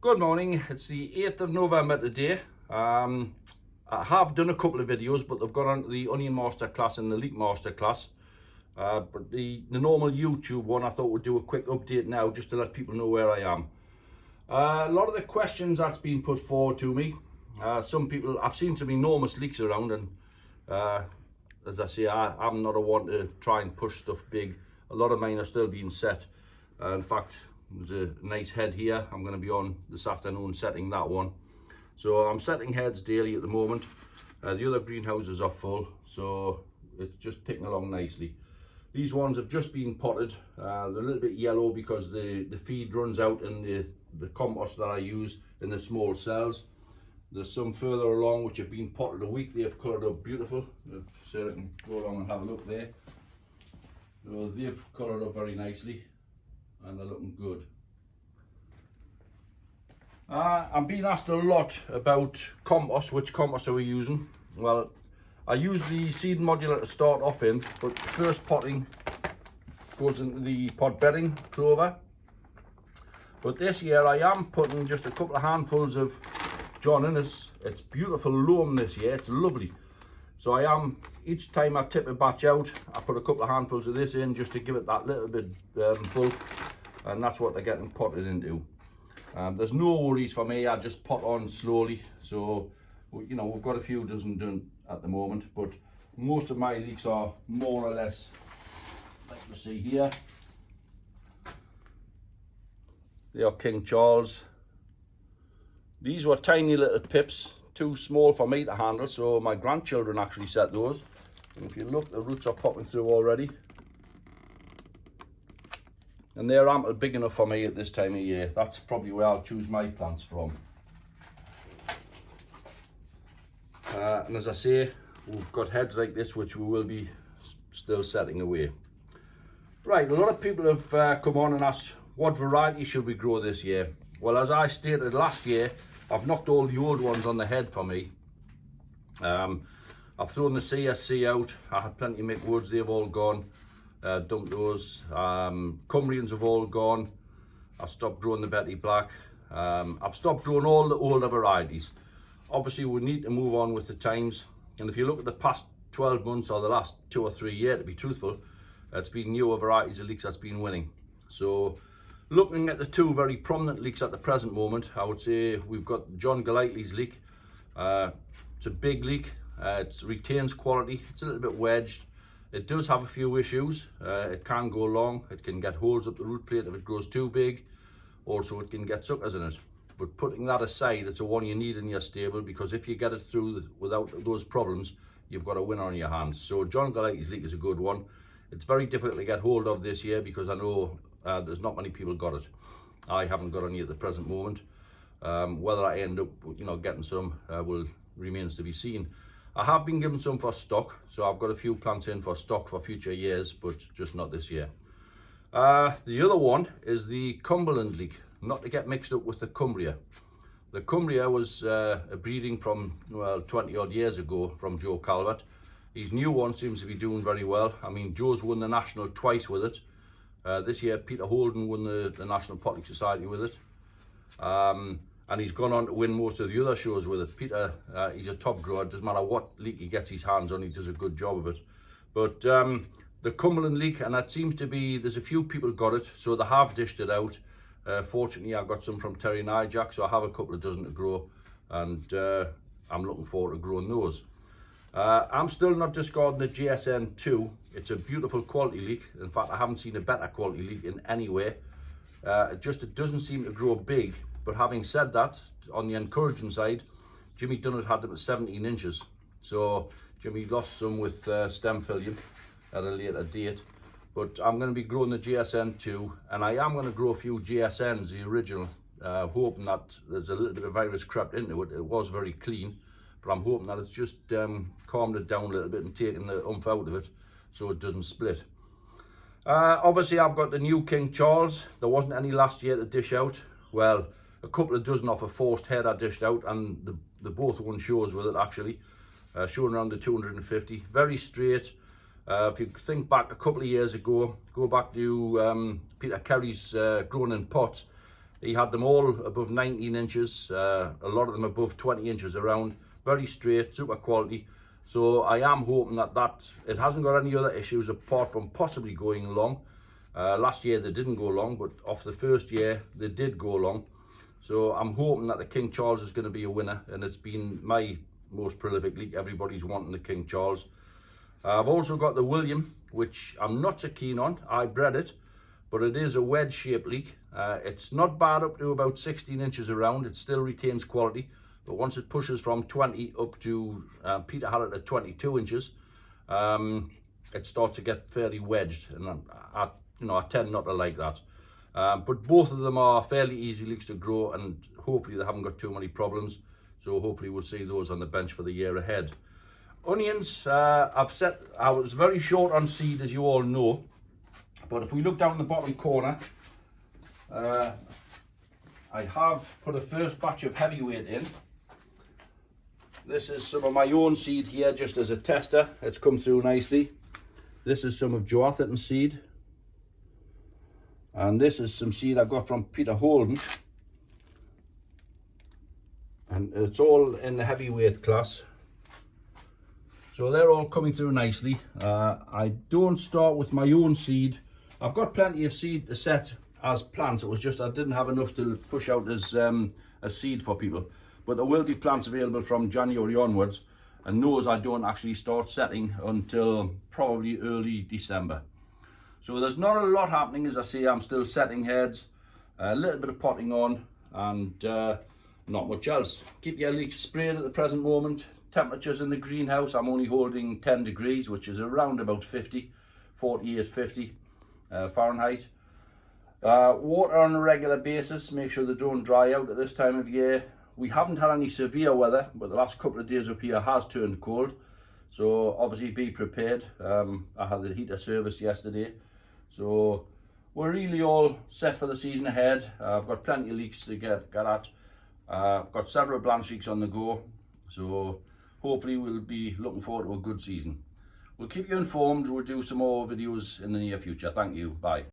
Good morning, it's the 8th of November today. I have done a couple of videos, but they've gone on to the Onion Masterclass and the Leek Masterclass. But the normal YouTube one, I thought would do a quick update now just to let people know where I am. A lot of the questions that's been put forward to me, some people, I've seen some enormous leeks around, and as I say, I'm not a one to try and push stuff big. A lot of mine are still being set. In fact, there's a nice head here. I'm going to be on this afternoon setting that one. So I'm setting heads daily at the moment. The other greenhouses are full, so it's just ticking along nicely. These ones have just been potted. They're a little bit yellow because the feed runs out in the compost that I use in the small cells. There's some further along which have been potted a week. They've coloured up beautiful. So I can go along and have a look there. So they've coloured up very nicely and they're looking good. I'm being asked a lot about compost. Which compost are we using? Well, I use the seed modular to start off in, but the first potting goes into the pot bedding clover. But this year I am putting just a couple of handfuls of John Innes. It's beautiful loam this year, it's lovely. So I am, each time I tip a batch out, I put a couple of handfuls of this in just to give it that little bit bulk, and that's what they're getting potted into. There's no worries for me, I just pot on slowly. So, you know, we've got a few dozen done at the moment, but most of my leeks are more or less, like you see here. They are King Charles. These were tiny little pips, too small for me to handle, so my grandchildren actually set those. And if you look, the roots are popping through already. And they're ample big enough for me at this time of year. That's probably where I'll choose my plants from. And as I say, we've got heads like this which we will be still setting away. Right, a lot of people have come on and asked, what variety should we grow this year? Well, as I stated last year, I've knocked all the old ones on the head for me. I've thrown the CSC out. I had plenty of McWoods, they've all gone. Dumped those. Cumbrians have all gone. I've stopped growing the Betty Black. I've stopped growing all the older varieties. Obviously we need to move on with the times, and if you look at the past 12 months or the last 2 or 3 years, to be truthful, it's been newer varieties of leeks that's been winning. So looking at the two very prominent leeks at the present moment, I would say we've got John Golightly's leek. It's a big leek. It retains quality. It's a little bit wedged. It does have a few issues. It can go long. It can get holes up the root plate if it grows too big. Also, it can get suckers in it. But putting that aside, it's a one you need in your stable, because if you get it through without those problems, you've got a winner on your hands. So John Golightly's leek is a good one. It's very difficult to get hold of this year because I know there's not many people got it. I haven't got any at the present moment. Whether I end up, you know, getting some will remains to be seen. I have been given some for stock, so I've got a few plants in for stock for future years, but just not this year. The other one is the Cumberland leek, not to get mixed up with the Cumbria. The Cumbria was a breeding from, well, 20 odd years ago from Joe Calvert. His new one seems to be doing very well. I mean, Joe's won the National twice with it. This year Peter Holden won the National Potting Society with it. And he's gone on to win most of the other shows with it. Peter, he's a top grower. It doesn't matter what leek he gets his hands on, he does a good job of it. But the Cumberland leek, and that seems to be, there's a few people got it, so they have dished it out. Fortunately, I got some from Terry Nijak, so I have a couple of dozen to grow, and I'm looking forward to growing those. I'm still not discarding the GSN2. It's a beautiful quality leek. In fact, I haven't seen a better quality leek in anywhere. It doesn't seem to grow big. But having said that, on the encouraging side, Jimmy Dunnett had them at 17 inches. So Jimmy lost some with stem filling at a later date. But I'm going to be growing the GSN2, and I am going to grow a few GSNs, the original, hoping that there's a little bit of virus crept into it. It was very clean, but I'm hoping that it's just calmed it down a little bit and taken the oomph out of it so it doesn't split. Obviously, I've got the new King Charles. There wasn't any last year to dish out. Well, a couple of dozen off a forced head I dished out, and the both won shows with it actually, showing around the 250. Very straight. If you think back a couple of years ago, go back to Peter Kerry's growing in pots, He had them all above 19 inches, a lot of them above 20 inches around, very straight, super quality. So I am hoping that it hasn't got any other issues apart from possibly going long. Last year they didn't go long, but off the first year they did go long. So I'm hoping that the King Charles is going to be a winner, and it's been my most prolific leek. Everybody's wanting the King Charles. I've also got the William, which I'm not so keen on. I bred it, but it is a wedge shaped leek. It's not bad up to about 16 inches around. It still retains quality, but once it pushes from 20 up to, Peter had it at 22 inches, it starts to get fairly wedged, and I tend not to like that. But both of them are fairly easy leeks to grow, and hopefully they haven't got too many problems. So hopefully we'll see those on the bench for the year ahead. Onions, I was very short on seed, as you all know. But if we look down in the bottom corner, I have put a first batch of heavyweight in. This is some of my own seed here, just as a tester. It's come through nicely. This is some of Joe Atherton's seed. And this is some seed I got from Peter Holden. And it's all in the heavyweight class. So they're all coming through nicely. I don't start with my own seed. I've got plenty of seed to set as plants. It was just I didn't have enough to push out as a seed for people. But there will be plants available from January onwards. And those I don't actually start setting until probably early December. So there's not a lot happening. As I say, I'm still setting heads, a little bit of potting on, and not much else. Keep your leeks sprayed at the present moment. Temperatures in the greenhouse, I'm only holding 10 degrees, which is around about 48, 50 Fahrenheit. Water on a regular basis, make sure they don't dry out at this time of year. We haven't had any severe weather, but the last couple of days up here has turned cold. So obviously be prepared. I had the heater serviced yesterday. So we're really all set for the season ahead. I've got plenty of leeks to get at. I've got several blanch leeks on the go. So hopefully we'll be looking forward to a good season. We'll keep you informed. We'll do some more videos in the near future. Thank you. Bye.